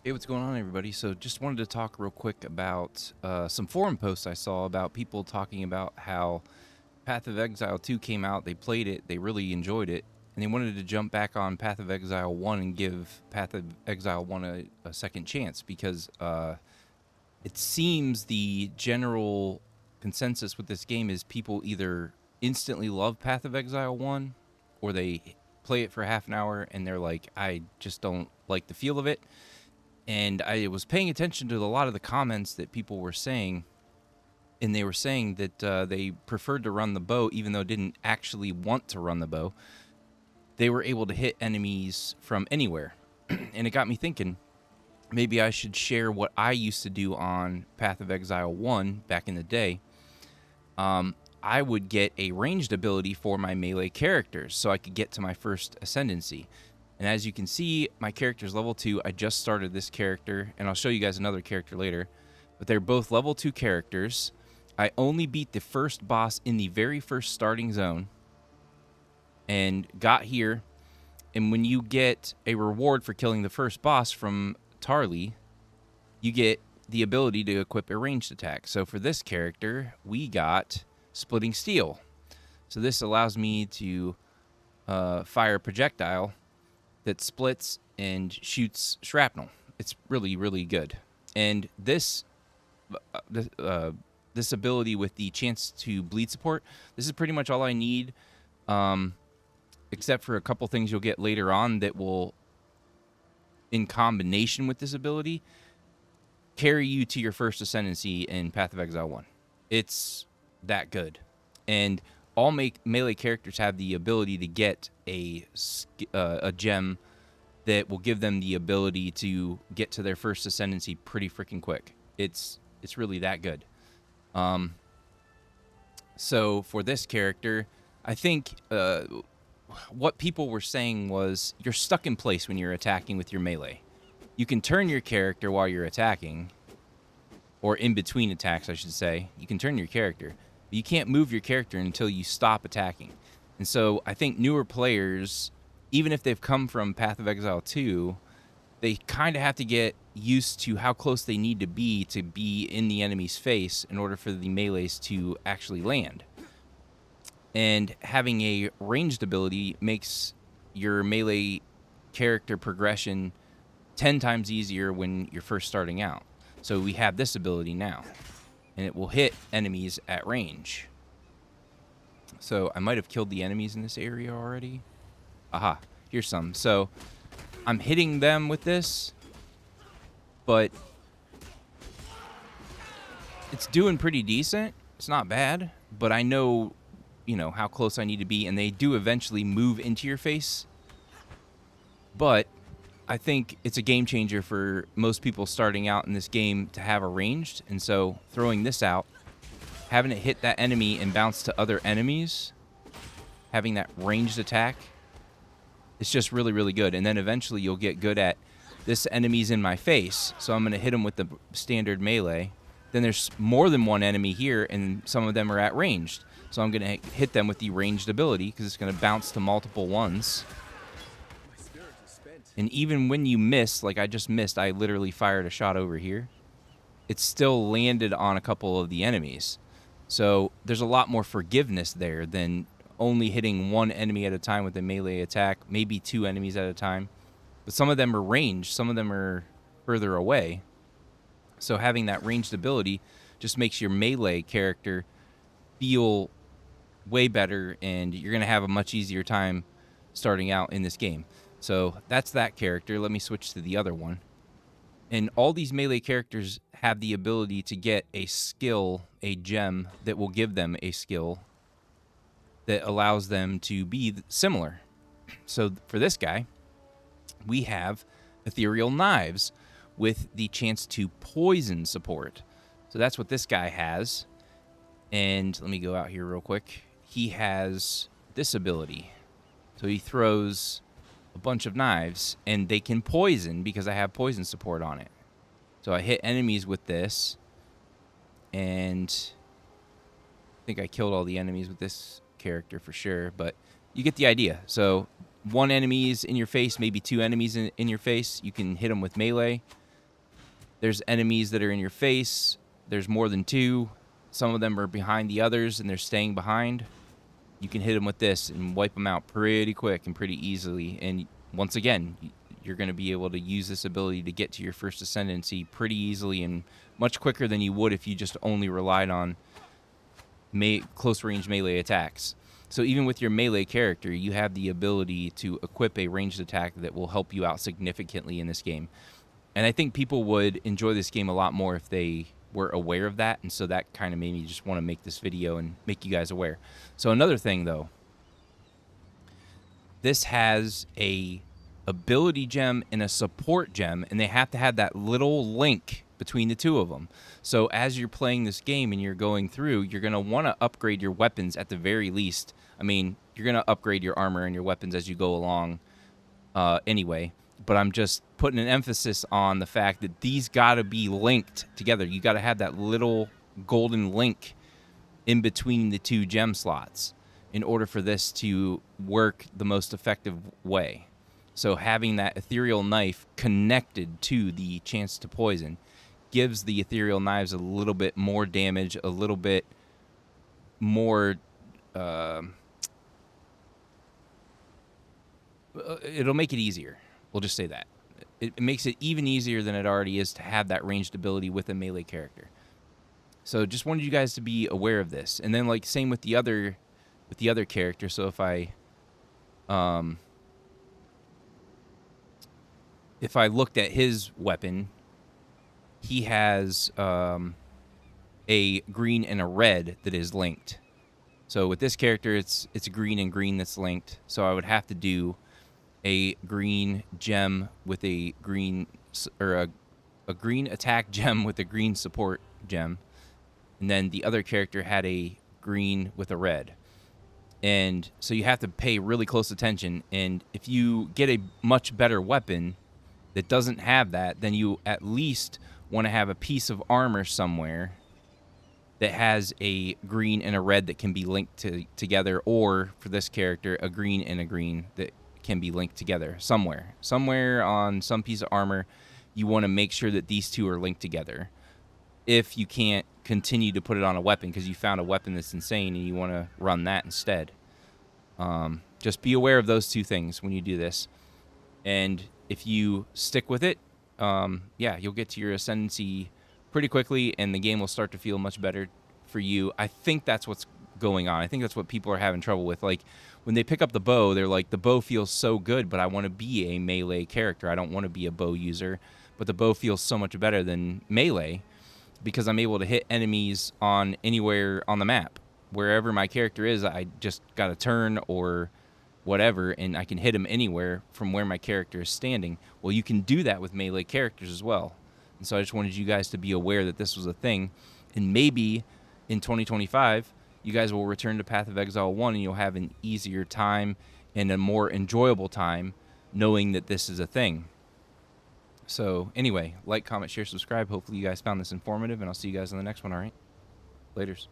Hey, what's going on, everybody? So, just wanted to talk real quick about some forum posts I saw about people talking about how Path of Exile 2 came out. They played it, they really enjoyed it, and they wanted to jump back on Path of Exile 1 and give Path of Exile 1 a second chance because it seems the general consensus with this game is people either instantly love Path of Exile 1 or they play it for half an hour and they're like, I just don't like the feel of it. And I was paying attention to a lot of the comments that people were saying, and they were saying that they preferred to run the bow, even though didn't actually want to run the bow. They were able to hit enemies from anywhere, and it got me thinking. Maybe I should share what I used to do on Path of Exile 1 back in the day. I would get a ranged ability for my melee characters so I could get to my first ascendancy. And as you can see, my character's level 2. I just started this character, and I'll show you guys another character later. But they're both level 2 characters. I only beat the first boss in the very first starting zone and got here. And when you get a reward for killing the first boss from Tarly, you get the ability to equip a ranged attack. So for this character, we got Splitting Steel. So this allows me to fire a projectile that splits and shoots shrapnel. It's really, really good. And this this ability with the chance to bleed support, this is pretty much all I need, except for a couple things you'll get later on that will, in combination with this ability, carry you to your first ascendancy in Path of Exile 1. It's that good. And all melee characters have the ability to get a gem that will give them the ability to get to their first ascendancy pretty freaking quick. It's really that good. So for this character, I think what people were saying was you're stuck in place when you're attacking with your melee. You can turn your character while you're attacking, or in between attacks, I should say. You can turn your character, but you can't move your character until you stop attacking. And so I think newer players, even if they've come from Path of Exile 2, they kind of have to get used to how close they need to be in the enemy's face in order for the melees to actually land. And having a ranged ability makes your melee character progression 10 times easier when you're first starting out. So we have this ability now, and it will hit enemies at range. So I might have killed the enemies in this area already. Aha, here's some. So I'm hitting them with this, but it's doing pretty decent. It's not bad, but I know, how close I need to be, and they do eventually move into your face. But I think it's a game changer for most people starting out in this game to have a ranged, and so throwing this out, having it hit that enemy and bounce to other enemies, having that ranged attack, it's just really, really good. And then eventually you'll get good at, this enemy's in my face, so I'm going to hit him with the standard melee. Then there's more than one enemy here, and some of them are at ranged. So I'm going to hit them with the ranged ability, because it's going to bounce to multiple ones. And even when you miss, like I just missed, I literally fired a shot over here, it still landed on a couple of the enemies. So there's a lot more forgiveness there than only hitting one enemy at a time with a melee attack, maybe two enemies at a time. But some of them are ranged, some of them are further away. So having that ranged ability just makes your melee character feel way better, and you're going to have a much easier time starting out in this game. So that's that character. Let me switch to the other one. And all these melee characters have the ability to get a skill, a gem, that will give them a skill that allows them to be similar. So for this guy, we have Ethereal Knives with the chance to poison support. So that's what this guy has. And let me go out here real quick. He has this ability. So he throws a bunch of knives, and they can poison because I have poison support on it. So I hit enemies with this, and I think I killed all the enemies with this character for sure, but you get the idea. So one enemy's in your face, maybe two enemies in your face, you can hit them with melee. There's enemies that are in your face. There's more than two. Some of them are behind the others, and they're staying behind. You can hit them with this and wipe them out pretty quick and pretty easily. And once again, you're going to be able to use this ability to get to your first ascendancy pretty easily and much quicker than you would if you just only relied on close range melee attacks. So even with your melee character, you have the ability to equip a ranged attack that will help you out significantly in this game. And I think people would enjoy this game a lot more if they were aware of that. And so that kind of made me just want to make this video and make you guys aware. So another thing, though, this has a ability gem and a support gem, and they have to have that little link between the two of them. So as you're playing this game and you're going through, you're going to want to upgrade your weapons at the very least. I mean, you're going to upgrade your armor and your weapons as you go along anyway. But I'm just putting an emphasis on the fact that these got to be linked together. You got to have that little golden link in between the two gem slots in order for this to work the most effective way. So having that ethereal knife connected to the chance to poison gives the ethereal knives a little bit more damage, a little bit more... it'll make it easier. We'll just say that. It makes it even easier than it already is to have that ranged ability with a melee character. So just wanted you guys to be aware of this. And then like same with the other character. So if I looked at his weapon, he has a green and a red that is linked. So with this character, it's green and green that's linked. So I would have to do a green gem with a green, or a green attack gem with a green support gem. And then the other character had a green with a red. And so you have to pay really close attention. And if you get a much better weapon that doesn't have that, then you at least want to have a piece of armor somewhere that has a green and a red that can be linked together. Or for this character, a green and a green that can be linked together somewhere on some piece of armor. You want to make sure that these two are linked together if you can't continue to put it on a weapon because you found a weapon that's insane and you want to run that instead. Just be aware of those two things when you do this, and if you stick with it, yeah, you'll get to your ascendancy pretty quickly and the game will start to feel much better for you. I think that's what's going on. I think that's what people are having trouble with. Like when they pick up the bow, they're like, the bow feels so good, but I want to be a melee character. I don't want to be a bow user, but the bow feels so much better than melee because I'm able to hit enemies on anywhere on the map. Wherever my character is, I just got to turn or whatever, and I can hit them anywhere from where my character is standing. Well, you can do that with melee characters as well. And so I just wanted you guys to be aware that this was a thing. And maybe in 2025, you guys will return to Path of Exile 1 and you'll have an easier time and a more enjoyable time knowing that this is a thing. So anyway, like, comment, share, subscribe. Hopefully you guys found this informative, and I'll see you guys in the next one, all right? Laters.